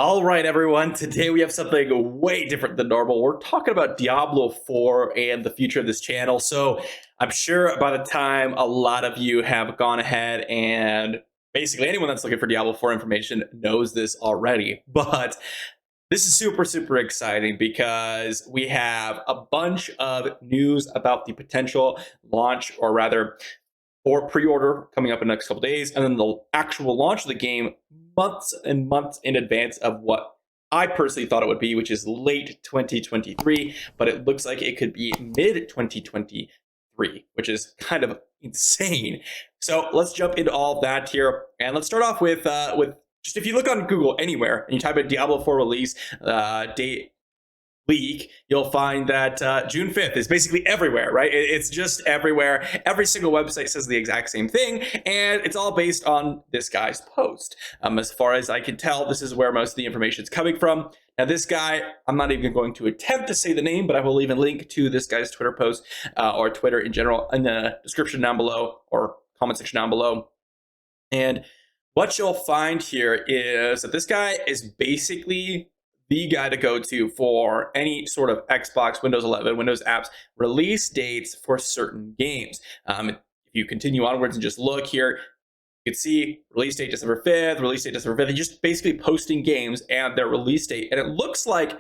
All right, everyone. Today we have something way different than normal. We're talking about Diablo 4 and the future of this channel. So I'm sure by the time a lot of you have gone ahead and basically anyone that's looking for Diablo 4 information knows this already. But this is super, super exciting because we have a bunch of news about the potential launch, or rather or pre-order coming up in the next couple days, and then the actual launch of the game months and months in advance of what I personally thought it would be, which is late 2023, but it looks like it could be mid 2023, which is kind of insane. So let's jump into all of that here, and let's start off with just if you look on Google anywhere and you type in Diablo 4 release date leak, you'll find that June 5th is basically everywhere, right? It's just everywhere. Every single website says the exact same thing, and it's all based on this guy's post. As far as I can tell, this is where most of the information is coming from. Now, this guy, I'm not even going to attempt to say the name, but I will leave a link to this guy's Twitter post or Twitter in general in the description down below or comment section down below. And what you'll find here is that this guy is basically the guy to go to for any sort of Xbox, Windows 11, Windows apps release dates for certain games. If you continue onwards and just look here, you can see release date December 5th, release date December 5th. They're just basically posting games and their release date. And it looks like,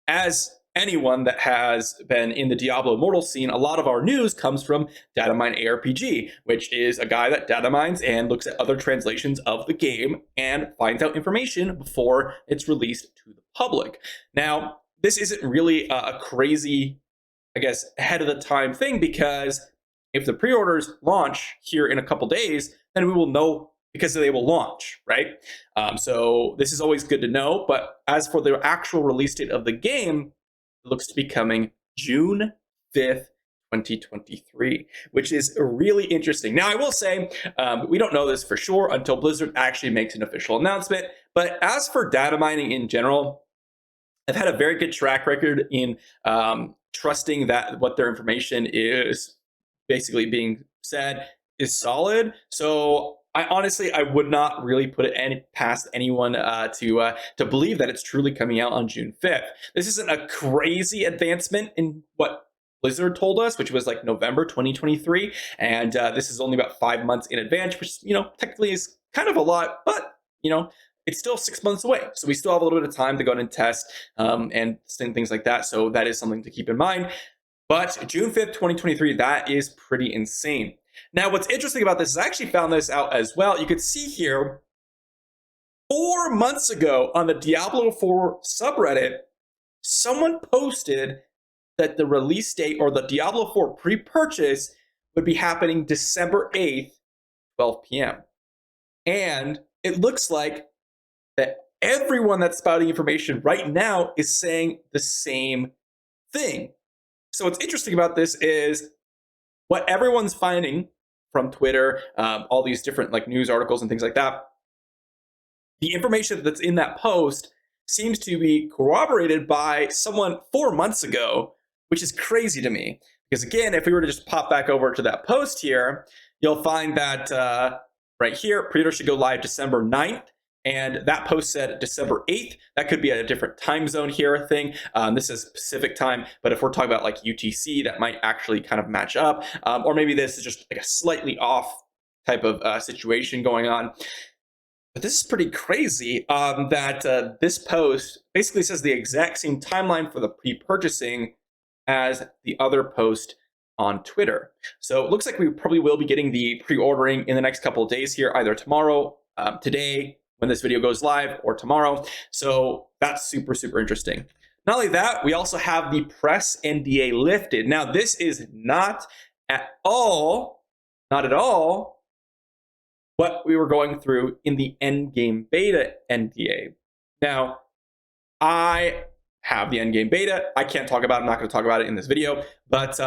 as anyone that has been in the Diablo Immortal scene, a lot of our news comes from Datamine ARPG, which is a guy that data mines and looks at other translations of the game and finds out information before it's released to the public. Now, this isn't really a crazy, I guess, ahead of the time thing, because if the pre-orders launch here in a couple days, then we will know because they will launch, right? So this is always good to know. But as for the actual release date of the game, it looks to be coming June 5th, 2023, which is really interesting. Now, I will say, we don't know this for sure until Blizzard actually makes an official announcement. But as for data mining in general, I've had a very good track record in trusting that what their information is basically being said is solid. So I would not really put it past anyone to believe that it's truly coming out on June 5th. This isn't a crazy advancement in what Blizzard told us, which was like November 2023, and this is only about 5 months in advance, which technically is kind of a lot, but it's still 6 months away. So we still have a little bit of time to go and test and things like that. So that is something to keep in mind. But June 5th, 2023, that is pretty insane. Now, what's interesting about this is I actually found this out as well. You could see here 4 months ago on the Diablo 4 subreddit, someone posted that the release date or the Diablo 4 pre-purchase would be happening December 8th, 12 p.m. And it looks like that everyone that's spouting information right now is saying the same thing. So what's interesting about this is what everyone's finding from Twitter, all these different like news articles and things like that. The information that's in that post seems to be corroborated by someone 4 months ago, which is crazy to me. Because again, if we were to just pop back over to that post here, you'll find that right here, pre-order should go live December 9th. And that post said December 8th. That could be at a different time zone here thing. This is Pacific time, but if we're talking about like UTC, that might actually kind of match up. Or maybe this is just like a slightly off type of situation going on. But this is pretty crazy that this post basically says the exact same timeline for the pre-purchasing as the other post on Twitter. So it looks like we probably will be getting the pre-ordering in the next couple of days here, either tomorrow, today, when this video goes live, or tomorrow. So that's super, super interesting. Not only that, we also have the press NDA lifted. Now, this is not at all what we were going through in the endgame beta NDA. Now, I have the endgame beta. I can't talk about it. I'm not going to talk about it in this video, but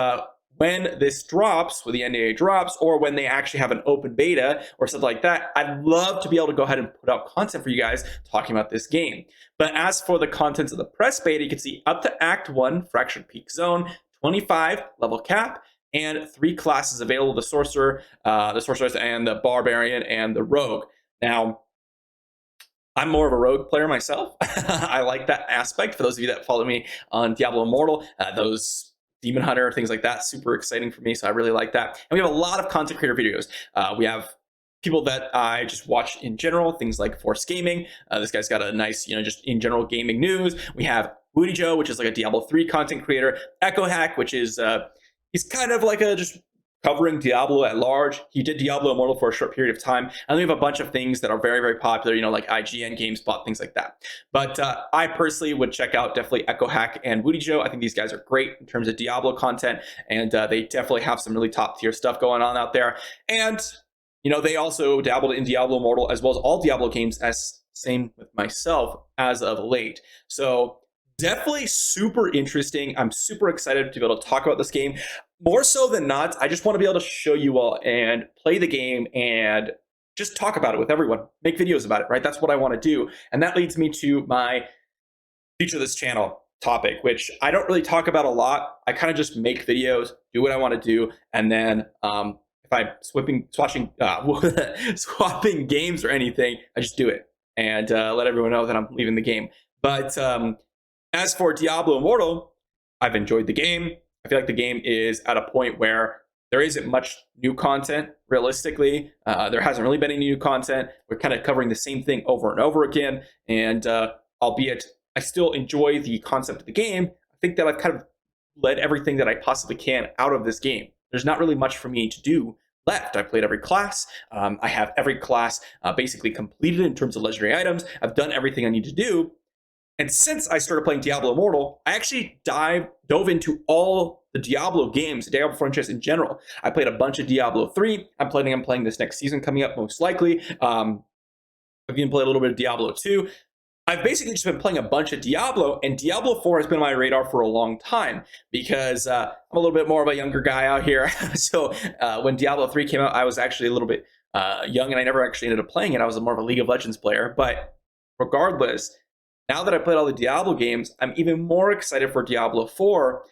when this drops, when the NDA drops, or when they actually have an open beta or something like that, I'd love to be able to go ahead and put out content for you guys talking about this game. But as for the contents of the press beta, you can see up to Act 1, Fractured Peak Zone, 25 level cap, and 3 classes available: the Sorcerer, the Sorceress, and the Barbarian, and the Rogue. Now, I'm more of a rogue player myself. I like that aspect. For those of you that follow me on Diablo Immortal, those Demon Hunter, things like that, super exciting for me. So I really like that. And we have a lot of content creator videos. We have people that I just watch in general, things like Force Gaming. This guy's got a nice, just in general gaming news. We have Booty Joe, which is like a Diablo 3 content creator. Echo Hack, which is he's kind of like a just covering Diablo at large. He did Diablo Immortal for a short period of time. And we have a bunch of things that are very, very popular, like IGN, GameSpot, things like that. But I personally would check out definitely Echo Hack and Woody Joe. I think these guys are great in terms of Diablo content, and they definitely have some really top tier stuff going on out there. And, they also dabbled in Diablo Immortal as well as all Diablo games, as same with myself as of late. So definitely super interesting. I'm super excited to be able to talk about this game. More so than not, I just want to be able to show you all and play the game and just talk about it with everyone, make videos about it, right? That's what I want to do. And that leads me to my feature this channel topic, which I don't really talk about a lot. I kind of just make videos, do what I want to do, and then if I'm swapping games or anything, I just do it and let everyone know that I'm leaving the game. But as for Diablo Immortal, I've enjoyed the game. I feel like the game is at a point where there isn't much new content, realistically. There hasn't really been any new content. We're kind of covering the same thing over and over again. And albeit I still enjoy the concept of the game, I think that I've kind of led everything that I possibly can out of this game. There's not really much for me to do left. I played every class. I have every class basically completed in terms of legendary items. I've done everything I need to do. And since I started playing Diablo Immortal, I actually dove into all the Diablo games, the Diablo franchise in general. I played a bunch of Diablo 3. I'm planning on playing this next season coming up, most likely. I've even played a little bit of Diablo 2. I've basically just been playing a bunch of Diablo, and Diablo 4 has been on my radar for a long time because I'm a little bit more of a younger guy out here. So when Diablo 3 came out, I was actually a little bit young, and I never actually ended up playing it. I was more of a League of Legends player. But regardless, now that I played all the Diablo games, I'm even more excited for Diablo 4.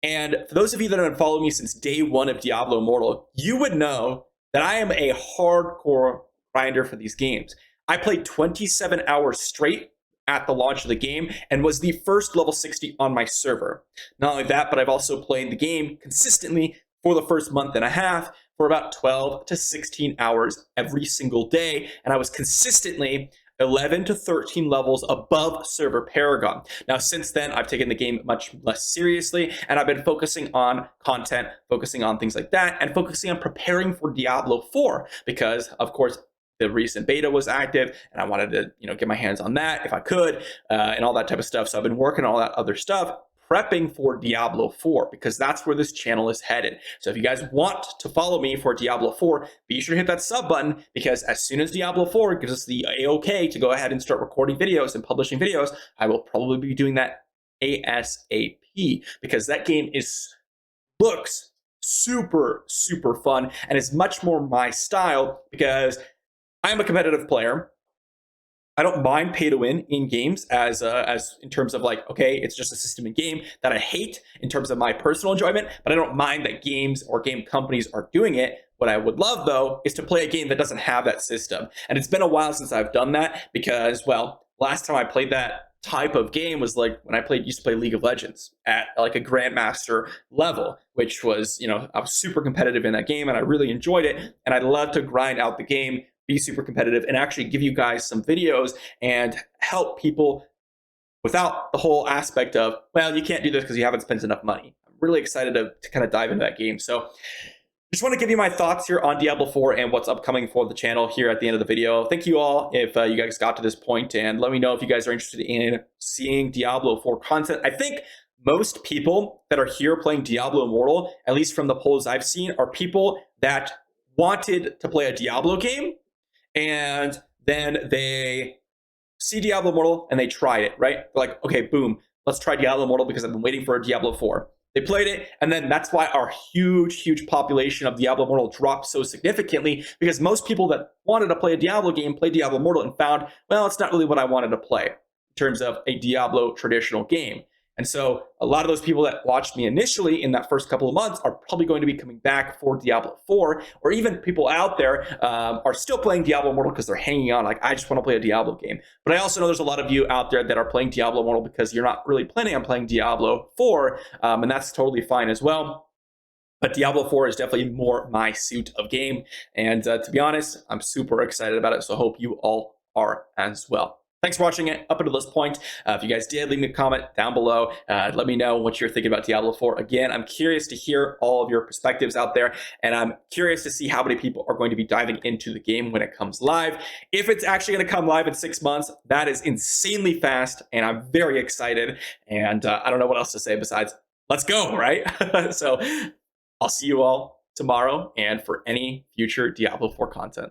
And for those of you that have been following me since day one of Diablo Immortal, you would know that I am a hardcore grinder for these games. I played 27 hours straight at the launch of the game and was the first level 60 on my server. Not only that, but I've also played the game consistently for the first month and a half for about 12 to 16 hours every single day. And I was consistently 11 to 13 levels above server Paragon. Now, since then, I've taken the game much less seriously, and I've been focusing on content, focusing on things like that, and focusing on preparing for Diablo 4, because, of course, the recent beta was active, and I wanted to, get my hands on that if I could, and all that type of stuff. So I've been working on all that other stuff, prepping for Diablo 4, because that's where this channel is headed. So if you guys want to follow me for Diablo 4, be sure to hit that sub button, because as soon as Diablo 4 gives us the A-OK to go ahead and start recording videos and publishing videos, I will probably be doing that ASAP, because that game looks super, super fun, and is much more my style, because I am a competitive player. I don't mind pay to win in games as in terms of like, okay, it's just a system in game that I hate in terms of my personal enjoyment, but I don't mind that games or game companies are doing it. What I would love, though, is to play a game that doesn't have that system. And it's been a while since I've done that because, well, last time I played that type of game was like when I used to play League of Legends at like a grandmaster level, which was, I was super competitive in that game and I really enjoyed it. And I'd love to grind out the game, be super competitive, and actually give you guys some videos and help people without the whole aspect of, well, you can't do this because you haven't spent enough money. I'm really excited to kind of dive into that game. So just want to give you my thoughts here on Diablo 4 and what's upcoming for the channel here at the end of the video. Thank you all if you guys got to this point, and let me know if you guys are interested in seeing Diablo 4 content. I think most people that are here playing Diablo Immortal, at least from the polls I've seen, are people that wanted to play a Diablo game, and then they see Diablo Immortal and they try it, right? They're like, okay, boom, let's try Diablo Immortal because I've been waiting for a Diablo 4. They played it, and then that's why our huge population of Diablo Immortal dropped so significantly, because most people that wanted to play a Diablo game played Diablo Immortal and found, well, it's not really what I wanted to play in terms of a Diablo traditional game. And so a lot of those people that watched me initially in that first couple of months are probably going to be coming back for Diablo 4, or even people out there are still playing Diablo Immortal because they're hanging on, like, I just want to play a Diablo game. But I also know there's a lot of you out there that are playing Diablo Immortal because you're not really planning on playing Diablo 4, and that's totally fine as well. But Diablo 4 is definitely more my suit of game. And to be honest, I'm super excited about it. So I hope you all are as well. Thanks for watching it up until this point. If you guys did, leave me a comment down below. Let me know what you're thinking about Diablo 4. Again, I'm curious to hear all of your perspectives out there, and I'm curious to see how many people are going to be diving into the game when it comes live. If it's actually going to come live in 6 months, that is insanely fast, and I'm very excited. And I don't know what else to say besides, let's go, right? So I'll see you all tomorrow and for any future Diablo 4 content.